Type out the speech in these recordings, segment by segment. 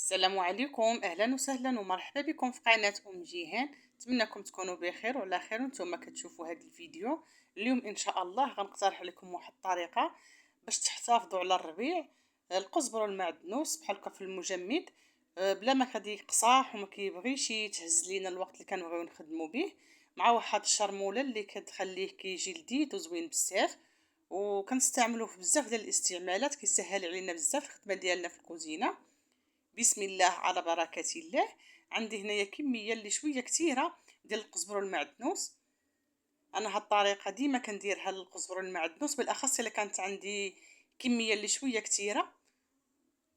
السلام عليكم، اهلا وسهلا ومرحبا بكم في قناه جيهان. نتمنىكم تكونوا بخير وعلى خير وانتم كتشوفوا هذا الفيديو. اليوم ان شاء الله غنقترح لكم واحد الطريقه باش تحتفظوا على الربيع. القزبر والمعدنوس بحال هكا في المجمد، بلا ما كدي قصاح وما كيبغيش يتهز لينا الوقت اللي كنبغيو نخدموا به، مع واحد الشرموله اللي كتخليه كيجي لذيذ وزوين بزاف، وكنستعملوه في بزاف ديال الاستعمالات، كيسهل علينا بزاف الخدمه ديالنا في الكوزينه. بسم الله على بركة الله. عندي هنايا كمية اللي شوية كتيرة ديال القزبر والمعدنوس. انا هاد الطريقة ديما كنديرها للقزبر والمعدنوس، بالاخص الا كانت عندي كمية اللي شوية كتيرة.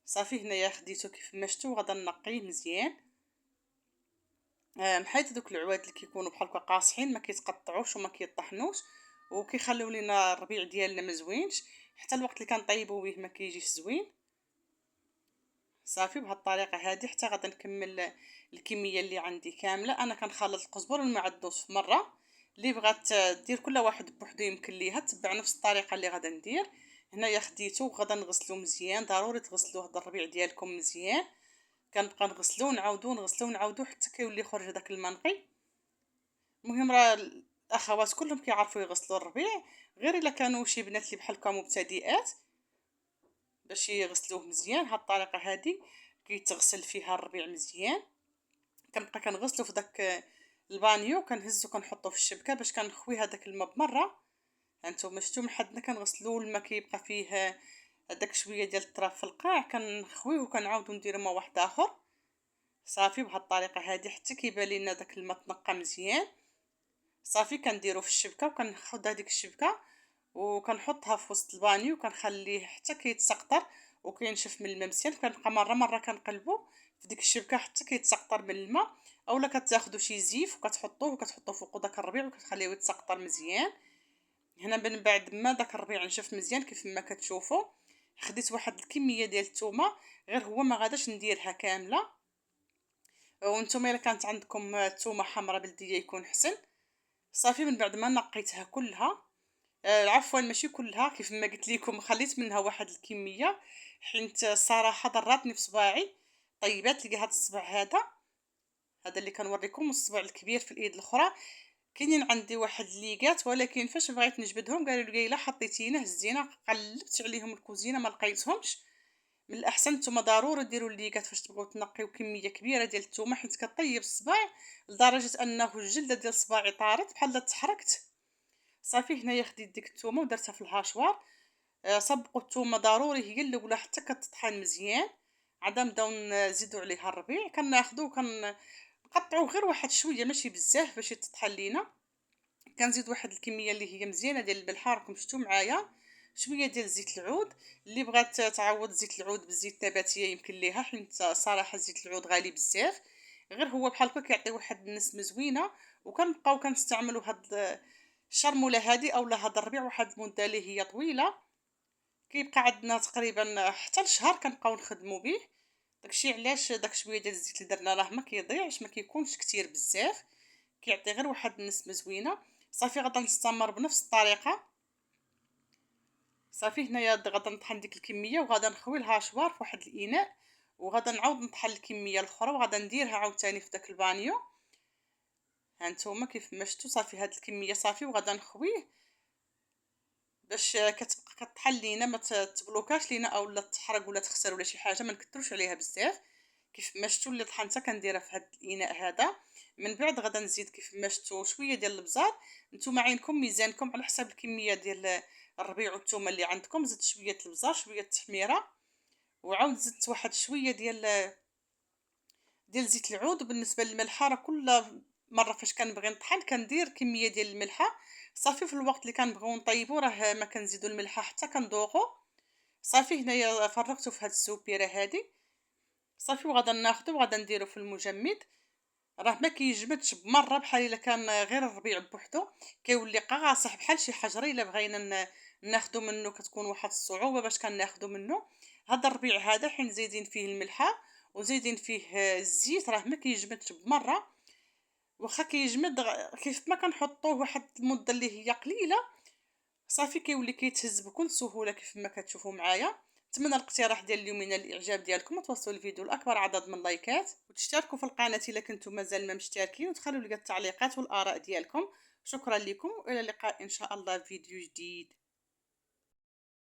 صافي هنايا خديته كيف ما شفتوا، غادا نقيه مزيان. محيت دوك العواد اللي كيكونوا بحال هكا قاصحين، ما كيتقطعوش وما كيطحنوش، وكيخليو لينا الربيع ديالنا مزوينش، حتى الوقت اللي كنطيبوا به ما كيجيش زوين. صافي بهاد الطريقه هذه حتى غادا نكمل الكميه اللي عندي كامله. انا كنخلط القزبر والمعدنوس في مره. اللي بغات دير كل واحد بوحدو يمكن ليها تبع نفس الطريقه اللي غادا ندير. هنايا خديته وغادا نغسلو مزيان، ضروري تغسلوه هذا الربيع ديالكم مزيان. كنبقى نغسلو ونعاودو نغسلو ونعاودو حتى كيولي يخرج داك الماء نقي. المهم راه الاخوات كلهم كيعرفوا يغسلوا الربيع، غير الا كانوا شي بنات اللي بحال هكا مبتدئات باش يغسلوه مزيان. هاد الطريقه هذه كيتغسل فيها الربيع مزيان. كنبقى كنغسلو في داك البانيو، كنهزو كنحطو في الشبكه باش كنخوي هذاك الماء بمره. هانتوما شفتو من حدنا كنغسلو، الماء كيبقى فيه هذاك شويه ديال التراب في القاع، كنخويه وكنعاودو نديرو ماء واحد اخر. صافي بهاد الطريقه هذه حتى كيبان لينا داك الماء تنقى مزيان. صافي كنديرو في الشبكه وكناخد هذيك الشبكه وكنحطها في وسط البانيو وكنخليه حتى كيتسقطر وكينشف من الماء مزيان. كنبقى مره كنقلبو في ديك الشبكه حتى كيتسقطر من الماء. اولا كتاخدوا شي زيف وكتحطوه فوق داك الربيع وكتخليه يتسقطر مزيان. هنا من بعد ما داك الربيع نشف مزيان كيف ما كتشوفوا، خديت واحد الكميه ديال الثومه، غير هو ما غاداش نديرها كامله. وانتم الا كانت عندكم ثومه حمراء بلديه يكون حسن. صافي من بعد ما نقيتها كلها، عفوا ماشي كلها، كيف ما قلت لكم خليت منها واحد الكميه، حيت الصراحه ضراتني في صباعي. طيبات لقى هذا الصبع هذا اللي كنوريكم، والصبع الكبير في الايد الاخرى كاينين عندي واحد الليقات، ولكن فاش بغيت نجبدهم قالوا لي الا حطيتينه هزينا، قلبت عليهم الكوزينه ما لقيتهمش. من الاحسن نتوما ضروري ديروا الليقات فاش تبغوا تنقيو كميه كبيره ديال الثومه، حيت كطيب الصباع لدرجه انه الجلده ديال صباعي طارت بحال تحركت. صافي هنايا خديت ديك الثومه ودرتها في الهاشوار. صبقوا الثومه ضروري هي الاولى حتى كتطحن مزيان، عاد نبداو نزيدوا عليها الربيع. كناخذوا كنقطعوه غير واحد شويه ماشي بزاف باش يتطحن لينا. كنزيد واحد الكميه اللي هي مزيانه ديال الملحه، راكم شفتوا معايا. شويه ديال زيت العود، اللي بغات تعوض زيت العود بالزيت النباتيه يمكن ليها، حيت صراحه زيت العود غالي بزاف. غير هو بحال هكا كيعطي واحد النسمه زوينه. وكنبقاو كنستعملوا هاد الشرموله هادي اولا هاد الربيع واحد المده اللي هي طويله، كيبقى عندنا تقريبا حتى لشهر كنبقاو نخدموا به. داكشي علاش داك شويه ديال الزيت اللي درنا راه ما كيضيعش، ما كيكونش كتير بزاف، كيعطي غير واحد النسمه زوينه. صافي غادا نستمر بنفس الطريقه. صافي هنايا غادا نطحن ديك الكميه وغادا نخوي الهاشوار في واحد الاناء، وغادا نعاود نطحن الكميه الاخرى وغادا نديرها عاوتاني في داك البانيو. هانتوما كيف ما شفتوا صافي هاد الكميه صافي وغادا نخويه باش كتبقى كطحن لينا ما تبلوكاش لينا اولا تحرق ولا تخسر ولا شي حاجه، ما نكثروش عليها بزاف. كيف ما شفتوا اللي طحنتها كنديرها في هاد الاناء هذا. من بعد غادا نزيد كيف ما شفتوا شويه ديال البزار. نتوما عينكم ميزانكم على حسب الكميه ديال الربيع والثومه اللي عندكم. زدت شويه البزار شويه التحميره، وعاود زدت واحد شويه ديال زيت العود. وبالنسبه للملحه راه كل مره فاش كنبغي نطحن كندير كميه ديال الملحه. صافي في الوقت اللي كنبغيو نطيبو راه ما كنزيدو الملحه حتى كنذوقو. صافي هنايا فرغته في هاد السوبيره هادي. صافي وغادا ناخذو وغادا نديرو في المجمد. راه ما كيجمدش بمره بحال الا كان غير الربيع بوحدو، كيولي قاصح بحال شي حجره. الا بغينا ناخذو منه كتكون واحد الصعوبه باش كناخذو منه. هذا الربيع هذا حين زايدين فيه الملحه وزايدين فيه الزيت راه ما كيجمدش بمره. واخا كيجمد كيف ما كنحطوه واحد المده اللي هي قليله، صافي كيولي كيتهز بكل سهوله كيف ما كتشوفوا معايا. نتمنى الاقتراح ديال اليوم ينال الاعجاب ديالكم، وتوصلوا الفيديو لاكبر عدد من اللايكات، وتشتركوا في القناه الا كنتم مازال ما مشتركين، وتخلوا لي التعليقات والاراء ديالكم. شكرا لكم، والى اللقاء ان شاء الله في فيديو جديد.